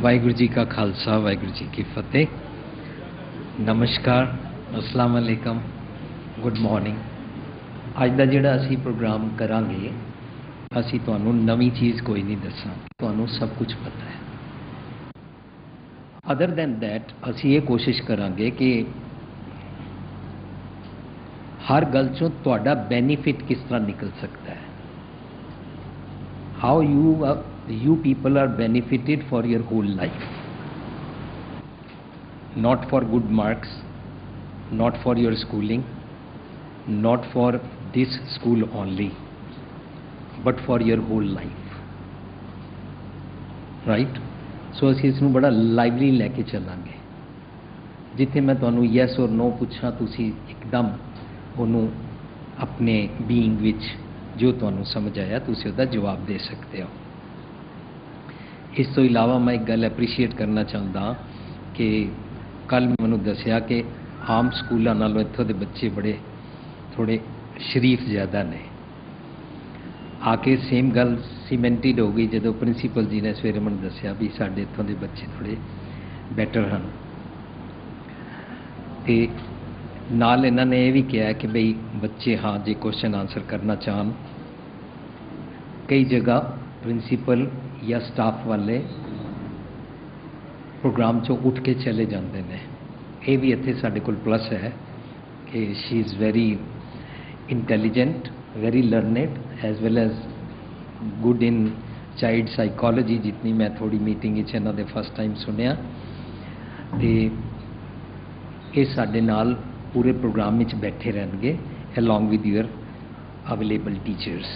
वाहिगुरू जी का खालसा वाहिगुरू जी की फतेह। नमस्कार, अस्सलाम वालेकुम, गुड मॉर्निंग। अज का जिहड़ा असी प्रोग्राम करांगे, असी तुहानूं नवीं चीज़ कोई नहीं दसांगे, तुहानूं सब कुछ पता है। अदर दैन दैट असी ये कोशिश करांगे कि हर गल चों तुहाडा बेनीफिट किस तरह निकल सकता है। How you people are benefited for your whole life, not for good marks, not for your schooling, not for this school only, but for your whole life, right? So ਅਸੀਂ ਇਸ ਨੂੰ ਬੜਾ ਲਾਈਵਲੀ ਲੈ ਕੇ ਚੱਲਾਂਗੇ। ਜਿੱਥੇ ਮੈਂ ਤੁਹਾਨੂੰ ਯੈਸ ਔਰ ਨੋ ਪੁੱਛਾਂ, ਤੁਸੀਂ ਇੱਕਦਮ ਉਹਨੂੰ ਆਪਣੇ ਬੀਇੰਗ ਵਿੱਚ ਜੋ ਤੁਹਾਨੂੰ ਸਮਝ ਆਇਆ ਤੁਸੀਂ ਉਹਦਾ ਜਵਾਬ ਦੇ ਸਕਦੇ ਹੋ। इस तो इलावा मैं एक गल एप्रीशिएट करना चाहता कि कल मैनू दसिया कि आम स्कूलों नालों इत्थों के बच्चे बड़े थोड़े शरीफ ज़्यादा ने। आके सेम गल सीमेंटिड हो गई जो प्रिंसीपल जी ने सवेरे मैनू दसिया भी साडे इत्थों के बच्चे थोड़े बैटर हैं। तो नाल इन्हां ने यह भी कहा कि बई बच्चे हाँ जे क्वेश्चन आंसर करना चाहन, कई जगह प्रिंसीपल या स्टाफ वाले प्रोग्राम चो उठ के चले जाते हैं। ये भी इत्थे साडे कोल प्लस है कि she is very intelligent, very learned as well as good in child psychology. जितनी मैं थोड़ी मीटिंग इन्हां दे फर्स्ट टाइम सुनिया, तो ये साडे नाल पूरे प्रोग्राम में बैठे रहणगे along with your available teachers.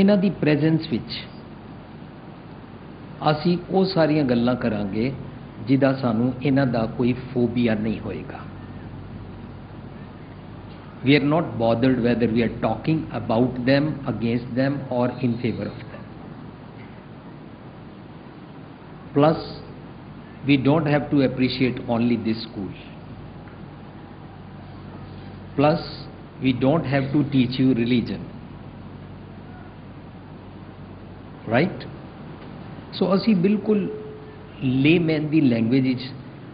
इन्हां दी प्रेजेंस विच असी वो सारियां गल्लां करांगे जिहदा सानू इन्हां दा कोई फोबिया नहीं होएगा। We are not bothered whether we are talking about them, against them और in favour of them. Plus we don't have to appreciate only this school, plus we don't have to teach you religion, right? So असी बिल्कुल layman दी language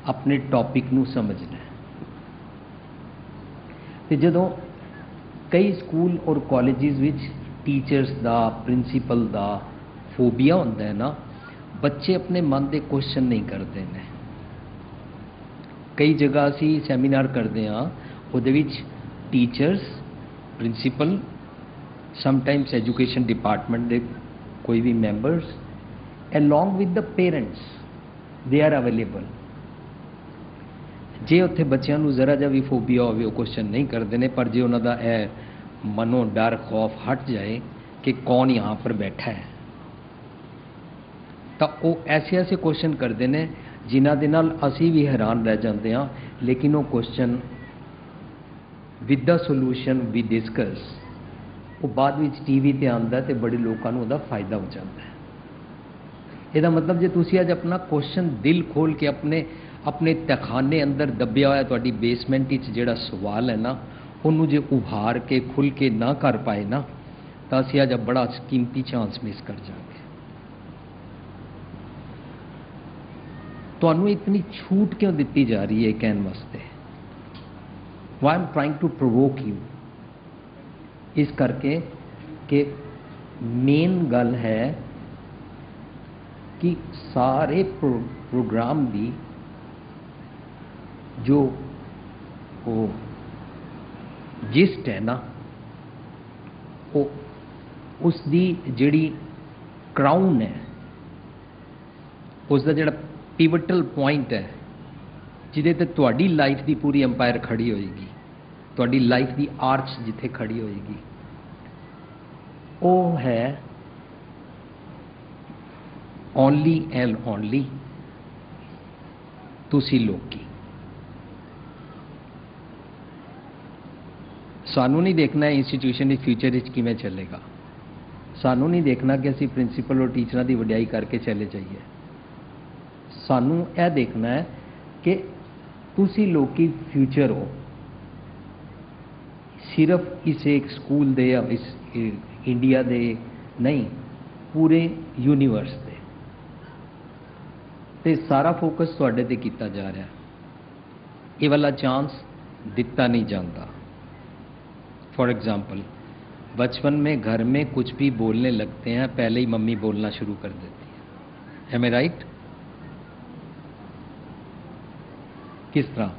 अपने topic नू समझना है। तो जदों कई स्कूल और कॉलेजेस विच टीचर्स दा, प्रिंसीपल दा फोबिया होंदा है ना, बच्चे अपने मन के क्वेश्चन नहीं करते हैं। कई जगह असी सैमीनार करते हाँ, उहदे विच teachers, principal, sometimes education department दे कोई भी members along with the parents they are available. जे उत्थे बच्चों को जरा जा भी फोबिया हो, वो क्वेश्चन नहीं करते हैं। पर जे उन्हों का मनो डर खौफ हट जाए कि कौन यहाँ पर बैठा है, तो वो ऐसे ऐसे क्वेश्चन करते हैं जिन्हां दे नाल असी भी हैरान रह जाते हैं। लेकिन वो question with the solution we discuss वो बाद में टीवी ते आंदा ते बड़े लोगों को फायदा हो जाता है। इसका मतलब जो तुसी अज अपना क्वेश्चन दिल खोल के अपने तहखाने अंदर दबिया होया तुहाडी बेसमेंट जिहड़ा सवाल है ना, उन्होंने जो उभार के खुल के ना कर पाए ना, तो असीं अज बड़ा कीमती चांस मिस कर जाएंगे। तुहानूं इतनी छूट क्यों दी जा रही है कहने वास्ते? Why am trying to provoke you, इस करके कि मेन गल है कि सारे प्रोग्राम की जो वो जिस्ट है ना, वो उसकी जिहड़ी क्राउन है, उसका जिहड़ा पिवटल पॉइंट है जिहदे ते तुहाडी लाइफ की पूरी अंपायर खड़ी होएगी, तुहाडी लाइफ की आर्च जिथे खड़ी होएगी, वो है ओनली एंड ओनली तुसी लोकी। सानू नहीं देखना है इंस्टीट्यूशन इस फ्यूचर किमें चलेगा, सानू नहीं देखना कि असी प्रिंसीपल और टीचर की वडियाई करके चले जाइए। सानू यह देखना है कि तुसी लोकी फ्यूचर हो, सिर्फ इस एक स्कूल दे या इस इंडिया दे नहीं, पूरे यूनीवर्स ते, ते सारा फोकस तुहाडे ते कीता जा रहा है। ये वाला चांस दिता नहीं जाता। फॉर एग्जाम्पल, बचपन में घर में कुछ भी बोलने लगते हैं, पहले ही मम्मी बोलना शुरू कर देती है। एम आई राइट? किस तरह?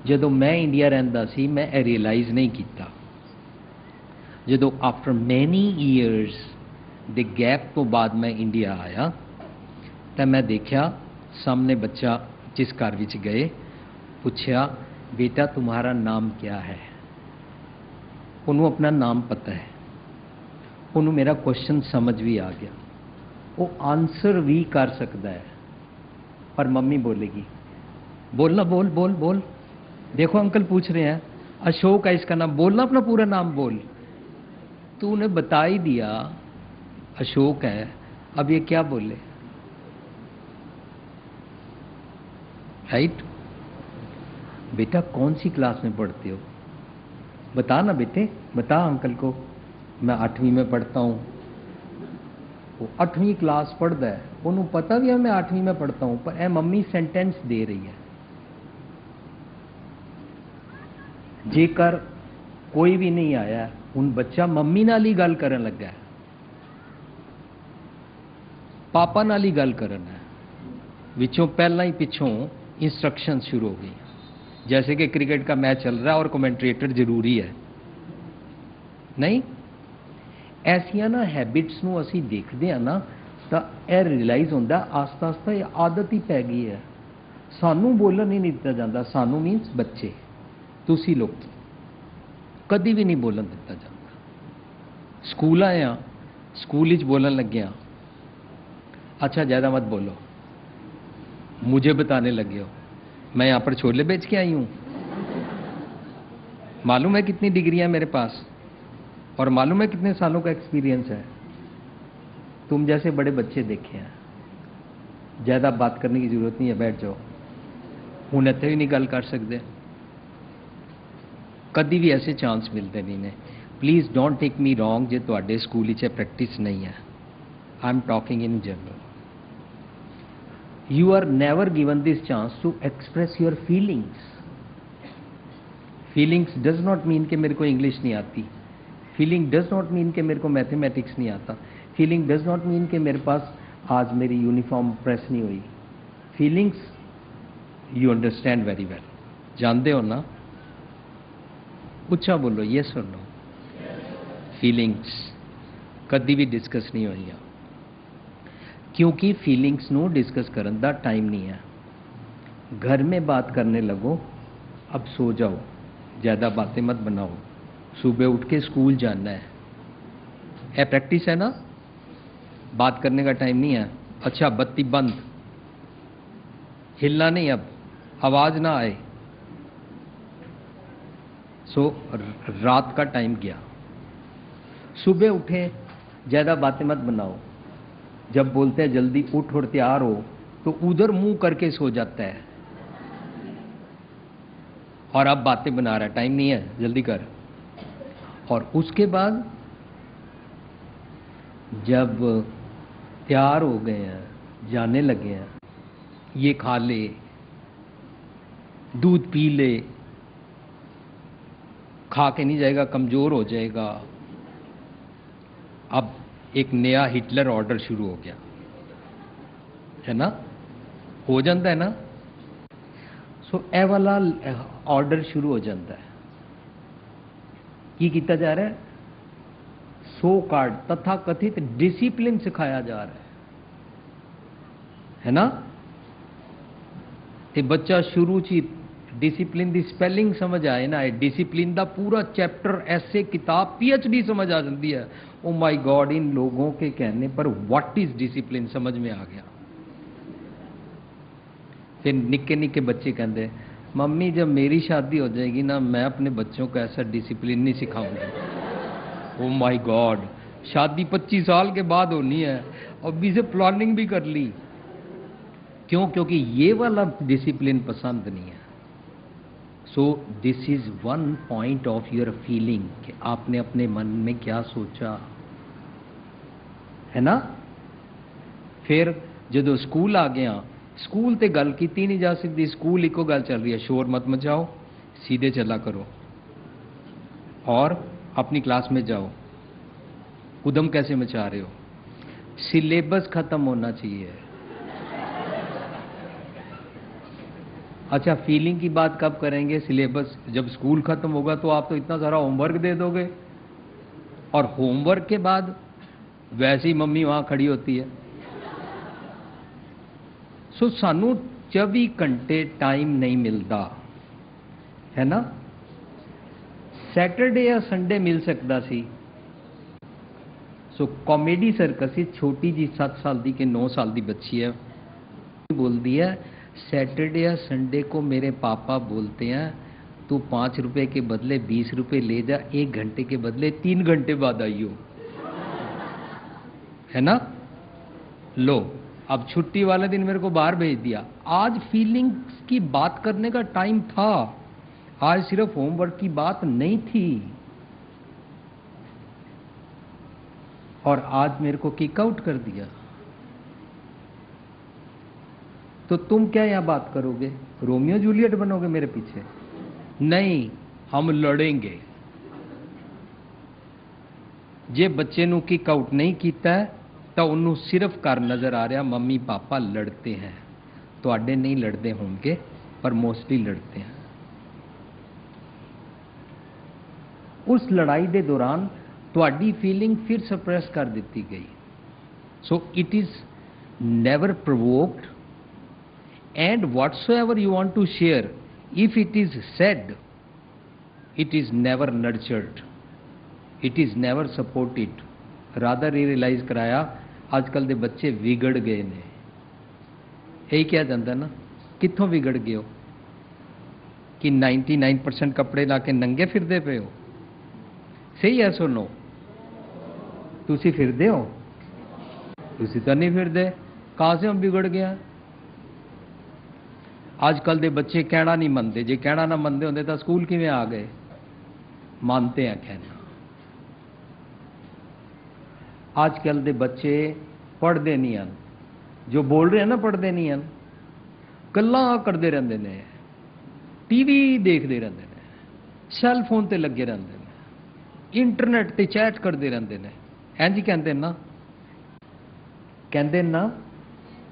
जदों मैं इंडिया रहिंदा सी, मैं रियलाइज़ नहीं किया। जदों after many years they gap तो बाद मैं इंडिया आया, तो मैं देखा सामने बच्चा जिस घर विच गए, पूछा बेटा तुम्हारा नाम क्या है? उन्होंने अपना नाम पता है, उन्होंने मेरा क्वेश्चन समझ भी आ गया, वो आंसर भी कर सकता है। पर मम्मी बोलेगी बोलना, बोल बोल बोल, देखो अंकल पूछ रहे हैं, अशोक है इसका नाम, बोलना अपना पूरा नाम बोल। तूने बता ही दिया अशोक है, अब ये क्या बोले? राइट? बेटा कौन सी क्लास में पढ़ते हो? बता ना बेटे, बता अंकल को। मैं 8वीं में पढ़ता हूँ। वो 8वीं क्लास पढ़ता है, उन्होंने पता भी है मैं 8वीं में पढ़ता हूँ, पर ए मम्मी सेंटेंस दे रही है। जेकर कोई भी नहीं आया, उन बच्चा मम्मी नाल ही गल करन लगा है, पापा नाल ही गल करन है, विचों पहला ही पिछों इंस्ट्रक्शन शुरू हो गई। जैसे कि क्रिकेट का मैच चल रहा है और कमेंट्रेटर जरूरी है, नहीं? ऐसिया ना हैबिट्स नूं असीं देखते हैं ना, तो यह रियलाइज़ होंदा आस्ता आस्ता ये आदत ही पै गई है। सानू बोलन नहीं दिता जाता, सानू मीनस बच्चे, तुसी लोग कभी भी नहीं बोलन दिता जाता। स्कूल आए हैं, स्कूल ही बोलन लगे हैं, अच्छा ज़्यादा मत बोलो, मुझे बताने लगे हो मैं यहाँ पर छोले बेच के आई हूँ, मालूम है कितनी डिग्रियाँ मेरे पास, और मालूम है कितने सालों का एक्सपीरियंस है। तुम जैसे बड़े बच्चे देखे हैं, ज़्यादा बात करने की ज़रूरत नहीं है, बैठ जाओ। हूँ इत्थे भी नहीं गल कर सकते, कभी भी ऐसे चांस मिलते नहीं ने। Please don't take me wrong, जे तुहाडे स्कूल च प्रैक्टिस नहीं है, I am talking in general. You are never given this chance to express your feelings. Feelings does not mean कि मेरे को इंग्लिश नहीं आती, फीलिंग डज नॉट मीन कि मेरे को मैथमेटिक्स नहीं आता, फीलिंग डज नॉट मीन कि मेरे पास आज मेरी यूनिफॉर्म प्रेस नहीं हुई। Feelings you understand very well, जानते हो ना? उच्चा बोलो, यस और नो? फीलिंग्स कभी भी डिस्कस नहीं हुई, क्योंकि फीलिंग्स नू डिस्कस करने का टाइम नहीं है। घर में बात करने लगो, अब सो जाओ, ज़्यादा बातें मत बनाओ, सुबह उठ के स्कूल जाना है। यह प्रैक्टिस है ना? बात करने का टाइम नहीं है। अच्छा बत्ती बंद, हिलना नहीं, अब आवाज़ ना आए। सो रात का टाइम गया, सुबह उठे, ज़्यादा बातें मत बनाओ। जब बोलते हैं जल्दी उठ और तैयार हो, तो उधर मुंह करके सो जाता है, और अब बातें बना रहा है, टाइम नहीं है, जल्दी कर। और उसके बाद जब तैयार हो गए हैं, जाने लगे हैं, ये खा ले, दूध पी ले, खा के नहीं जाएगा, कमज़ोर हो जाएगा। अब एक नया हिटलर ऑर्डर शुरू हो गया है ना, हो जाता है ना? सो ए वाला ऑर्डर शुरू हो जाता है। की किया जा रहा है? सो कार्ड तथा कथित डिसिप्लिन सिखाया जा रहा है ना? ते बच्चा शुरू च डिसिप्लिन की स्पैलिंग समझ आए ना, डिसिप्लिन का पूरा चैप्टर ऐसे किताब PhD समझ आ जाती है। ओ माय गॉड, इन लोगों के कहने पर व्हाट इज डिसिप्लिन समझ में आ गया। फिर निक्के निक्के बच्चे कहते, मम्मी जब मेरी शादी हो जाएगी ना, मैं अपने बच्चों को ऐसा डिसिप्लिन नहीं सिखाऊंगी। ओ माय गॉड, शादी 25 साल के बाद होनी है, अभी से प्लानिंग भी कर ली। क्यों? क्योंकि ये वाला डिसिप्लिन पसंद नहीं है। So this is one point of your feeling कि आपने अपने मन में क्या सोचा। है ना। फिर जो स्कूल आ गया, स्कूल ते गल की नहीं जा सकती, स्कूल इको गल चल रही है, शोर मत मचाओ, सीधे चला करो और अपनी क्लास में जाओ। उदम कैसे मचा रहे हो? सिलेबस खत्म होना चाहिए। अच्छा, फीलिंग की बात कब करेंगे? सिलेबस जब स्कूल खत्म होगा तो आप तो इतना सारा होमवर्क दे दोगे, और होमवर्क के बाद वैसे ही मम्मी वहां खड़ी होती है। सो सानू 24 घंटे टाइम नहीं मिलता, है ना। सैटरडे या संडे मिल सकता सी। सो कॉमेडी सर्कस ही छोटी जी 7 साल की कि 9 साल की बच्ची है, बोलती है सैटरडे या संडे को मेरे पापा बोलते हैं तू 5 रुपए के बदले 20 रुपए ले जा, 1 घंटे के बदले 3 घंटे बाद आइयो, है ना। लो, अब छुट्टी वाले दिन मेरे को बाहर भेज दिया। आज फीलिंग्स की बात करने का टाइम था, आज सिर्फ होमवर्क की बात नहीं थी, और आज मेरे को किक आउट कर दिया। तो तुम क्या यहां बात करोगे? रोमियो जूलियट बनोगे मेरे पीछे? नहीं, हम लड़ेंगे। जे बच्चे नू किक आउट नहीं किया तो उन्होंने सिर्फ कर नजर आ रहा मम्मी पापा लड़ते हैं। तो आडे नहीं लड़ते होंगे, पर मोस्टली लड़ते हैं। उस लड़ाई के दौरान तुहाडी फीलिंग फिर सप्रेस कर दी गई। So it is never provoked, and whatsoever you want to share, if it is said, it is never nurtured, it is never supported, rather ये रियलाइज कराया आजकल दे बच्चे विगड़ गए ने। यही किया जाता ना, कित्थों विगड़ गए हो कि 99% कपड़े ला के नंगे फिरदे पे हो? सही है, सुनो, तुसी फिरदे हो? तुसी तो नहीं फिरदे, कहां से हम बिगड़ गया? आजकल दे बच्चे कहना नहीं मनते, जे कहना ना मनते होंगे तो स्कूल किवें आ गए? मानते हैं कहना। आजकल दे बच्चे पढ़ते नहीं हैं, जो बोल रहे हैं ना पढ़ते नहीं हैं, गल्लां करते रहते हैं, टीवी देखते रहते हैं, सैल फोन ते लगे रहते हैं, इंटरनेट ते चैट करते रहते हैं। हैं जी, कहते ना, कहते ना,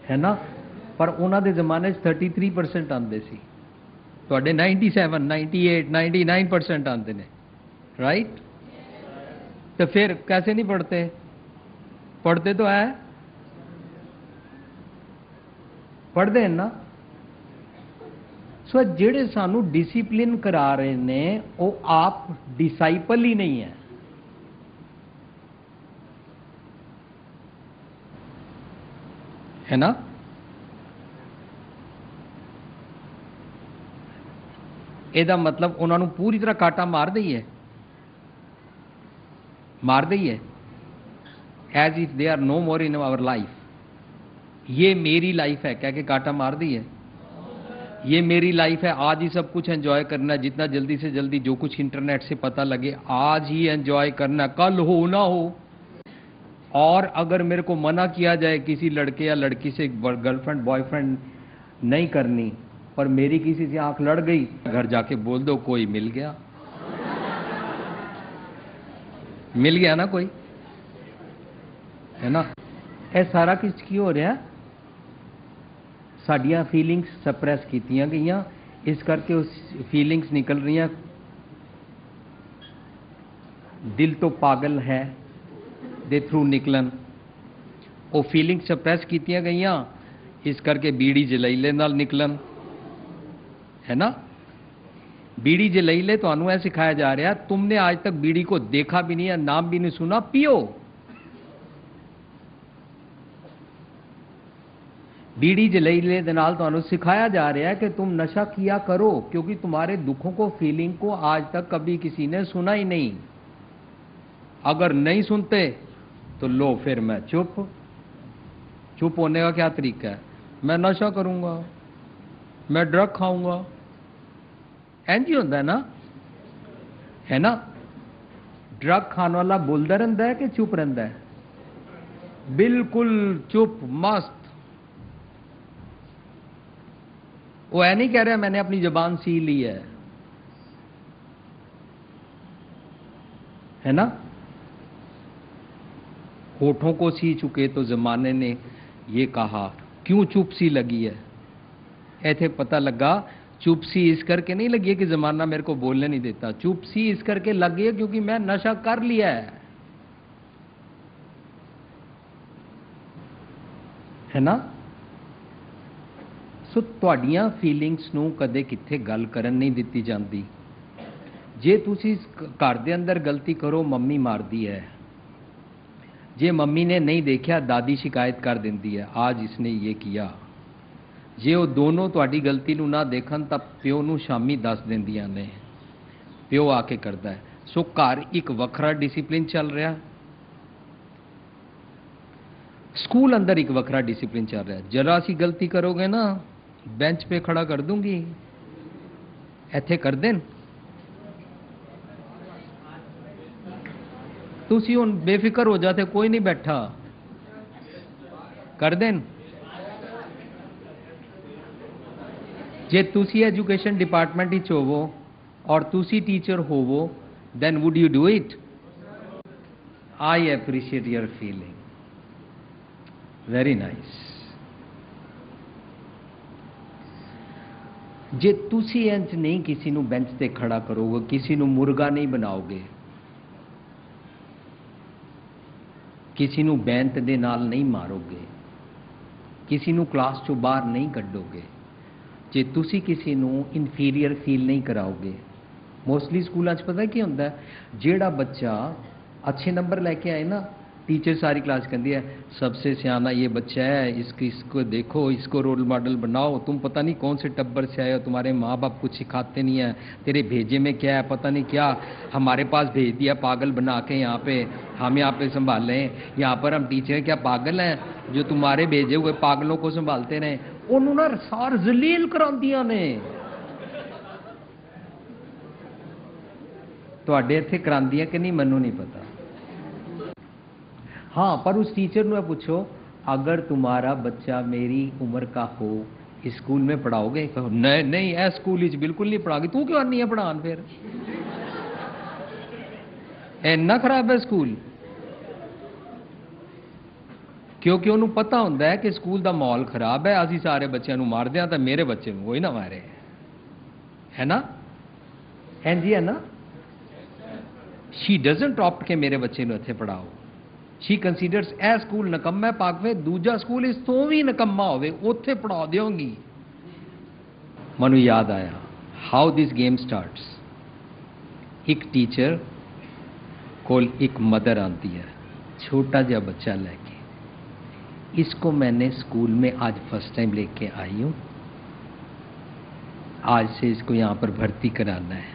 है ना। पर उन्होंने जमाने 33% आते सी, तुहाडे 97, 98, 99% आते हैं, राइट। तो फिर कैसे नहीं पढ़ते? पढ़ते तो है, पढ़ते हैं ना। सो जेड़े सानू डिसिप्लिन करा रहे ने वो आप डिसाइपल ही नहीं है, है ना। ਇਹਦਾ मतलब उन्होंने पूरी तरह काटा मार दईए, मार दईए, as if they are no more in our life. ये मेरी लाइफ है कह के काटा मार दईए। ये मेरी लाइफ है, आज ही सब कुछ एंजॉय करना, जितना जल्दी से जल्दी जो कुछ इंटरनेट से पता लगे आज ही एंजॉय करना, कल हो ना हो। और अगर मेरे को मना किया जाए किसी लड़के या लड़की से गर्लफ्रेंड बॉयफ्रेंड नहीं करनी, पर मेरी किसी से आंख लड़ गई, घर जाके बोल दो कोई मिल गया, मिल गया ना कोई, है ना। यह सारा किस की हो रहा? साडियां फीलिंग्स सप्रेस कीतियां गईयां, इस करके उस फीलिंग्स निकल रही हैं। दिल तो पागल है दे थ्रू निकलन, वो फीलिंग सप्रेस कीतियां गईयां, इस करके बीड़ी जलैले नाल निकलन, है ना। बीड़ी जलैले तो अनु है सिखाया जा रहा, तुमने आज तक बीड़ी को देखा भी नहीं है, नाम भी नहीं सुना, पियो। बीड़ी जलैले दे नाल तो सिखाया जा रहा है कि तुम नशा किया करो, क्योंकि तुम्हारे दुखों को, फीलिंग को आज तक कभी किसी ने सुना ही नहीं। अगर नहीं सुनते तो लो, फिर मैं चुप। चुप होने का क्या तरीका है? मैं नशा करूंगा, मैं ड्रग खाऊंगा, इंज ही होता है ना, है ना। ड्रग खाने वाला बोलता रहता है कि चुप रहता है? बिल्कुल चुप मस्त। वो ऐ नहीं कह रहा मैंने अपनी जबान सी ली है ना। होठों को सी चुके तो जमाने ने ये कहा क्यों चुप सी लगी है। ऐसे पता लगा चुप सी इस करके नहीं लगी है कि जमाना मेरे को बोलने नहीं देता, चुप सी इस करके लगी है क्योंकि मैं नशा कर लिया है ना। सो ਤੁਹਾਡੀਆਂ ਫੀਲਿੰਗਸ ਨੂੰ ਕਦੇ ਕਿੱਥੇ ਗੱਲ ਕਰਨ ਨਹੀਂ ਦਿੱਤੀ ਜਾਂਦੀ। ਜੇ ਤੁਸੀਂ ਘਰ ਦੇ ਅੰਦਰ ਗਲਤੀ ਕਰੋ ਮੰਮੀ ਮਾਰਦੀ ਹੈ, ਜੇ ਮੰਮੀ ਨੇ ਨਹੀਂ ਦੇਖਿਆ ਦਾਦੀ ਸ਼ਿਕਾਇਤ ਕਰ ਦਿੰਦੀ ਹੈ आज इसने ये किया। ਜੇ ਉਹ ਦੋਨੋਂ ਤੁਹਾਡੀ ਗਲਤੀ ਨੂੰ ਨਾ ਦੇਖਣ ਤਾਂ ਪਿਓ ਨੂੰ ਸ਼ਾਮੀ ਦੱਸ ਦਿੰਦੀਆਂ ਨੇ, ਪਿਓ ਆ ਕੇ ਕਰਦਾ ਹੈ। ਸੋ ਘਰ ਇੱਕ ਵੱਖਰਾ ਡਿਸਪਲਿਨ ਚੱਲ ਰਿਹਾ, स्कूल अंदर एक वखरा डिसिप्लिन चल रहा है। जरा सी गलती करोगे ना बेंच पे खड़ा कर दूंगी, इत्थे कर देन। तुसी हुण बेफिक्र हो जाते, कोई नहीं बैठा, कर देन। जे तुसी एजुकेशन डिपार्टमेंट विच होवो और तुसी टीचर होवो then would you do it? I appreciate your feeling, very nice. जे तुसी इंज नहीं किसी नू बेंच ते खड़ा करोगे, किसी नू मुर्गा नहीं बनाओगे, किसी नू बैंत दे नाल नहीं मारोगे, किसी नू क्लास चो बाहर नहीं कड्डोगे, जे तुसी किसी नू इनफीरियर फील नहीं कराओगे। मोस्टली स्कूलों पता की होंदा है, जेड़ा बच्चा अच्छे नंबर लेके आए ना, टीचर सारी क्लास कहती है सबसे सियाना ये बच्चा है, इसको देखो, इसको रोल मॉडल बनाओ। तुम पता नहीं कौन से टब्बर से आए हो, तुम्हारे माँ बाप कुछ सिखाते नहीं है, तेरे भेजे में क्या है पता नहीं क्या, हमारे पास भेज दिया पागल बना के यहाँ पे, हम यहाँ पे संभालें, यहाँ पर हम टीचर क्या पागल हैं जो तुम्हारे भेजे हुए पागलों को संभालते रहे। उन्होंने सार जलील करांदियां ने। तुहाडे इत्थे करांदियां कि नहीं मैनू नहीं पता। हाँ, पर उस टीचर ने पूछो अगर तुम्हारा बच्चा मेरी उम्र का हो इस स्कूल में पढ़ाओगे? कहो नहीं नहीं ऐ स्कूल ही बिल्कुल नहीं पढ़ाओगे। तू क्यों नहीं है पढ़ान? फिर इन्ना खराब है स्कूल? क्योंकि उन्होंने पता होंदा है कि स्कूल का माहौल खराब है, असी सारे बच्चों को मारते हैं तो मेरे बच्चे को कोई ना मारे, है ना? हैं जी, है ना? शी डजंट ऑप्ट के मेरे बच्चे को इत्थे पढ़ाओ। शी कंसीडर्स ए स्कूल नकम्मा पाकवे, दूजा स्कूल इस तो भी नकम्मा होवे उत्थे पढ़ा देंगी। मनु याद आया हाउ दिस गेम स्टार्ट्स। एक टीचर को एक मदर आती है, छोटा जा बच्चा लेके, इसको मैंने स्कूल में आज फर्स्ट टाइम लेके आई हूं, आज से इसको यहां पर भर्ती कराना है,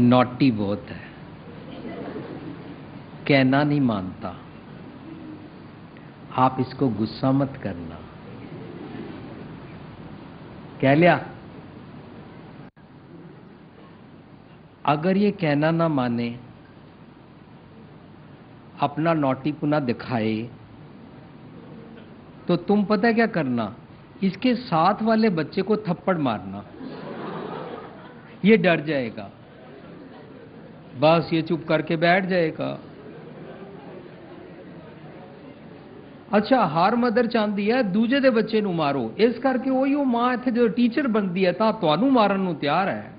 नॉटी बहुत है, कहना नहीं मानता, आप इसको गुस्सा मत करना। कह लिया? अगर ये कहना ना माने, अपना नौटीपना दिखाए, तो तुम पता है क्या करना? इसके साथ वाले बच्चे को थप्पड़ मारना, ये डर जाएगा, बस ये चुप करके बैठ जाएगा। अच्छा, हर मदर चाहती है दूजे दे बच्चे नू मारो, इस करके वही मां इत्थे जो टीचर बनती है तां तुहानू मारन नू तैयार है,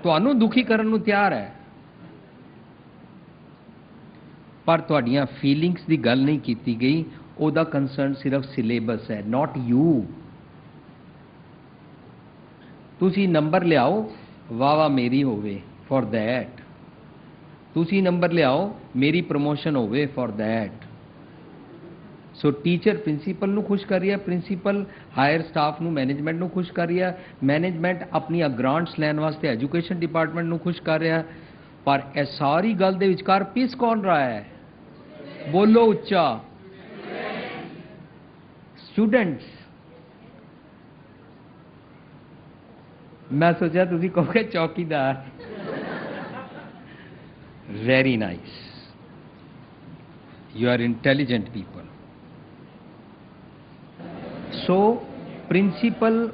तुहानू दुखी करन नू तैयार है, पर तुहाडियां फीलिंग्स दी गल नहीं कीती गई। ओदा कंसर्न सिर्फ सिलेबस है, नॉट यू। तुसी नंबर लियाओ, वाह वाह मेरी होवे फॉर दैट, तुसी नंबर लियाओ मेरी प्रमोशन होवे for that. So teacher principal नू खुश कर रही है, प्रिंसीपल हायर स्टाफ नू, मैनेजमेंट नू खुश कर रही है, मैनेजमेंट अपनी ग्रांट्स लैन वास्ते एजुकेशन डिपार्टमेंट नू खुश कर रहा है। पर यह सारी गल दे विचकार पिस कौन रहा है? बोलो उच्चा, स्टूडेंट्स। मैं सोचा तुसी कहोगे चौकीदार। Very nice. You are intelligent people. So, principal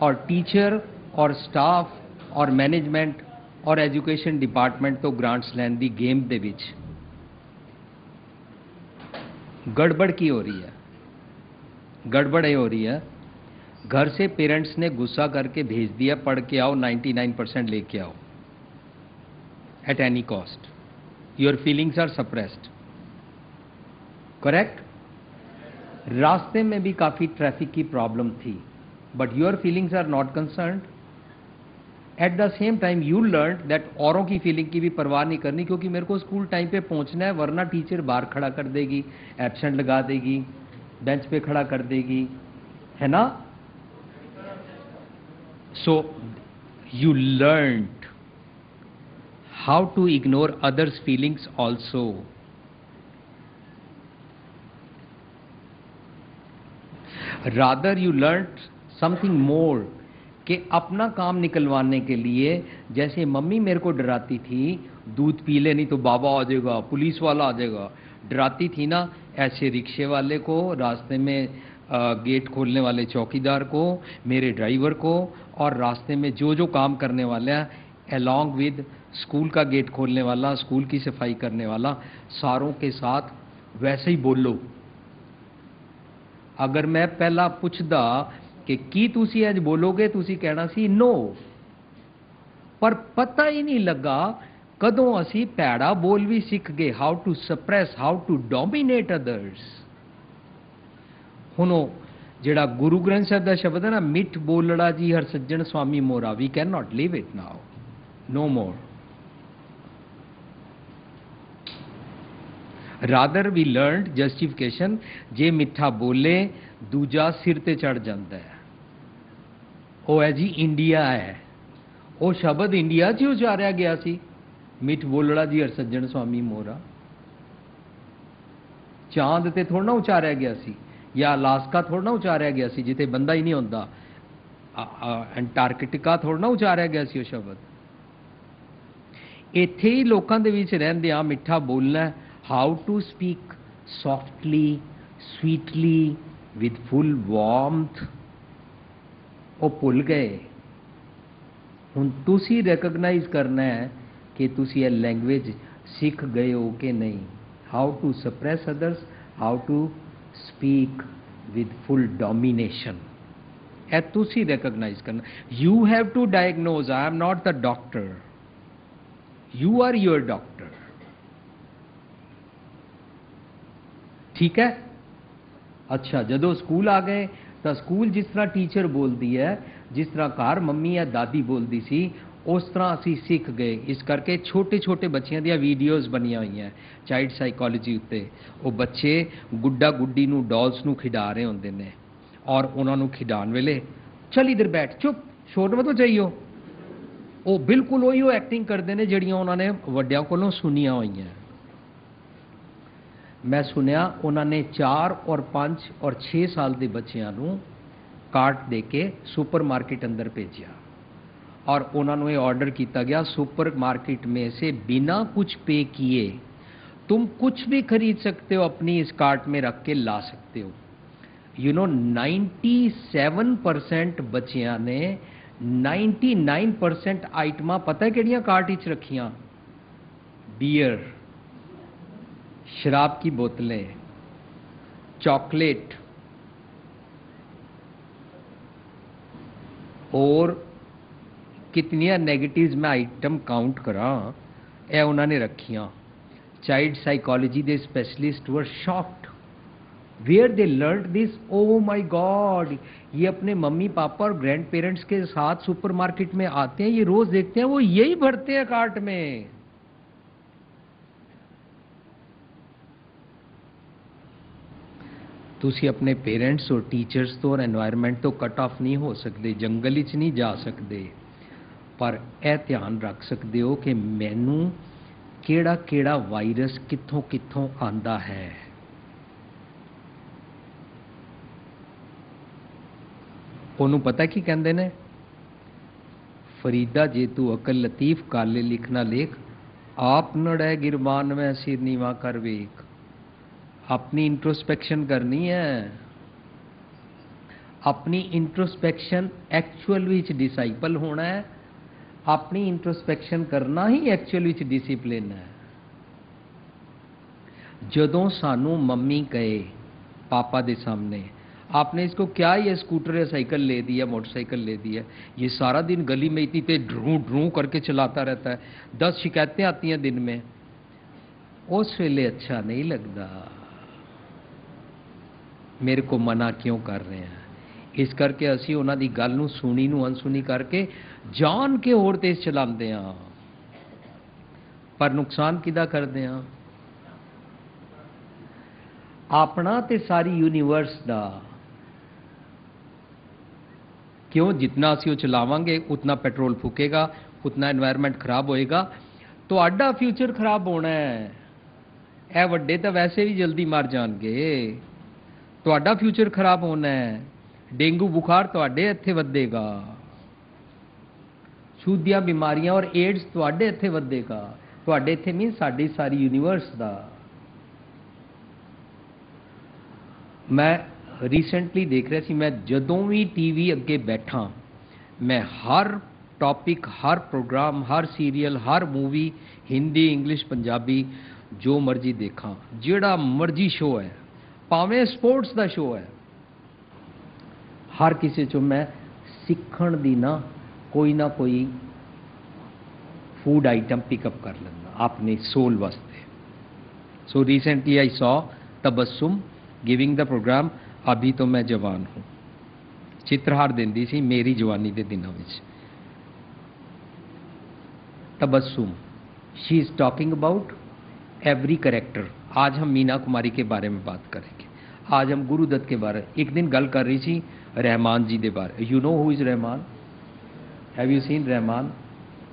or teacher or staff or management or education department तो grants ਲੈਣ ਦੀ game ਦੇ ਵਿੱਚ गड़बड़ की हो रही है? गड़बड़ ये हो रही है, घर से पेरेंट्स ने गुस्सा करके भेज दिया, पढ़ के आओ, 99% लेके आओ at any cost. Your feelings are suppressed. Correct? रास्ते में भी काफ़ी ट्रैफिक की प्रॉब्लम थी, but your feelings are not concerned. At the same time you learn that औरों की फीलिंग की भी परवाह नहीं करनी, क्योंकि मेरे को स्कूल टाइम पे पहुंचना है, वरना टीचर बाहर खड़ा कर देगी, एब्सेंट लगा देगी, बेंच पे खड़ा कर देगी, है ना? So you learn how to ignore others feelings also. Rather you learn something more, कि अपना काम निकलवाने के लिए, जैसे मम्मी मेरे को डराती थी, दूध पी ले नहीं तो बाबा आ जाएगा, पुलिस वाला आ जाएगा, डराती थी ना, ऐसे रिक्शे वाले को, रास्ते में गेट खोलने वाले चौकीदार को, मेरे ड्राइवर को, और रास्ते में जो जो काम करने वाला है, अलॉन्ग विद स्कूल का गेट खोलने वाला, स्कूल की सफाई करने वाला, सारों के साथ वैसे ही बोलो. अगर मैं पहला पुछदा कि की तुसी अज बोलोगे, तुसी कहना सी नो, पर पता ही नहीं लगा कदों असी पैड़ा बोल भी सीख गए, how to suppress, how to dominate others. हुनो जेड़ा गुरु ग्रंथ साहिब दा शब्द है ना, मिठ बोलड़ा जी हर सज्जन स्वामी मोरा, we can not live it now, no more. Rather we learn justification, जे मिठा बोले दूजा सिर ते चढ़ जाता है, ਉਹ ਹੈ जी इंडिया है, ਉਹ शब्द इंडिया 'ਚ उचारिया गया सी, मिठ बोलड़ा जी हरसज्जन स्वामी मोरा. चांद ते थोड़ा ना उचारिया गया सी, या अलास्का थोड़ा ना उचारिया गया सी जिथे बंदा ही नहीं होंदा, अंटार्कटिका थोड़ा ना उचारिया गया सी वो शब्द. इत्थे ही लोकां दे विच रहिंदे आ मिठा बोलना, how to speak softly, sweetly, with full warmth, वो भुल गए. हुण तुसी रिकॉग्नाइज करना है कि तुसी ये लैंग्वेज सीख गए हो कि नहीं. How to suppress others, how to speak with full domination, ए तुसी रिकॉग्नाइज करना. You have to diagnose, I am not the doctor, you are your doctor. ठीक है? अच्छा, जदों स्कूल आ गए तो स्कूल जिस तरह टीचर बोलती है, जिस तरह घर मम्मी या दादी बोलती सी, उस तरह असी सीख गए. इस करके छोटे छोटे बच्चों दी वीडियोज़ बनिया हुई हैं चाइल्ड साइकोलॉजी उत्ते. वो बच्चे गुड्डा गुड्डी नू, डॉल्स नू खिडा रहे होंदे ने, और उन्होंने खिडाण वेले चल इधर बैठ, चुप, शोर मत चाहिए, वो बिल्कुल उही एक्टिंग करते हैं जिहड़ियां उन्होंने वड्डियां कोलों सुनिया हुई हैं. मैं सुनिया उन्होंने 4 और 5 और 6 साल के बच्चों को कार्ड दे के सुपर मार्केट अंदर भेजा, और उन्होंने ये ऑर्डर किया गया, सुपर मार्केट में से बिना कुछ पे किए तुम कुछ भी खरीद सकते हो, अपनी इस कार्ट में रख के ला सकते हो. यू नो 97% बच्चों ने 99% आइटमां पता है किहड़ियां कार्ट विच रखियां? बियर, शराब की बोतलें, चॉकलेट, और कितनियां नेगेटिव्स मैं आइटम काउंट करा, ए उन्होंने रखियां. चाइल्ड साइकोलॉजी दे specialist were shocked where they learn this. Oh my god, ये अपने मम्मी पापा और ग्रैंड पेरेंट्स के साथ सुपरमार्केट में आते हैं, ये रोज देखते हैं, वो यही भरते हैं कार्ट में. तुसी अपने पेरेंट्स और टीचर्स तो और एनवायरनमेंट तो कट ऑफ नहीं हो सकते, जंगल विच नहीं जा सकते, पर यह ध्यान रख सकते हो कि मैनू केड़ा केड़ा वायरस कित्थों कित्थों आंदा है. ओनू पता की कहंदे ने? फरीदा जे तू अकल लतीफ काले लिखना लेख, आप नड़े गिरबान में सिर नीवा कर वेख. अपनी इंट्रोस्पेक्शन करनी है। अपनी इंट्रोस्पेक्शन एक्चुअल विच डिसाइपल होना है। अपनी इंट्रोस्पेक्शन करना ही एक्चुअल विच डिसिप्लिन है। जदों सानू मम्मी कहे पापा के सामने, आपने इसको क्या ये स्कूटर या साइकिल ले दी है, मोटरसाइकिल ले दी है, ये सारा दिन गली में इतनी तेज ड्रू ड्रू करके चलाता रहता है, 10 शिकायतें आती हैं दिन में, उस वेले अच्छा नहीं लगता। मेरे को मना क्यों कर रहे हैं? इस करके असी उन्हां दी गल नूं सुनी नूं अनसुनी करके जान के होर तेज चलाते हैं, पर नुकसान किदा करते हैं? अपना ते सारी यूनीवर्स दा। क्यों? जितना असी वो चलावांगे उतना पेट्रोल फूकेगा, उतना एनवायरनमेंट खराब होएगा, तो आडा फ्यूचर खराब होना है। ए वड्डे तो वैसे भी जल्दी मर जाएंगे, तो आडा फ्यूचर खराब होना है। डेंगू बुखार तो आडे इत्थे वधेगा, छूत बीमारियां और एड्स तो आडे इत्थे वधेगा। तो आडे इत्थे मीन साडी सारी यूनीवर्स दा। मैं रीसेंटली देख रहा सी, मैं जदों भी टीवी अगे बैठा, मैं हर टॉपिक, हर प्रोग्राम, हर सीरियल, हर मूवी, हिंदी, इंग्लिश, पंजाबी, जो मर्जी देखा, जिहड़ा मर्जी शो है, भावें स्पोर्ट्स का शो है, हर किसी चो मैं सीखण दी ना कोई फूड आइटम पिकअप कर लेना अपनी सोल वास्ते। So recently I saw Tabassum giving the programme अभी तो मैं जवान हूँ। चित्रहार देंदी सी मेरी जवानी के दिनों में। Tabassum, she is talking about every character. आज हम मीना कुमारी के बारे में बात करेंगे, आज हम गुरुदत्त के बारे। एक दिन गल कर रही थी रहमान जी के बारे। You know who is Rahman? Have you seen Rahman?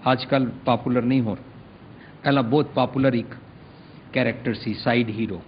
आजकल पॉपुलर नहीं हो, पहला बहुत पॉपुलर एक कैरेक्टर सी, साइड हीरो।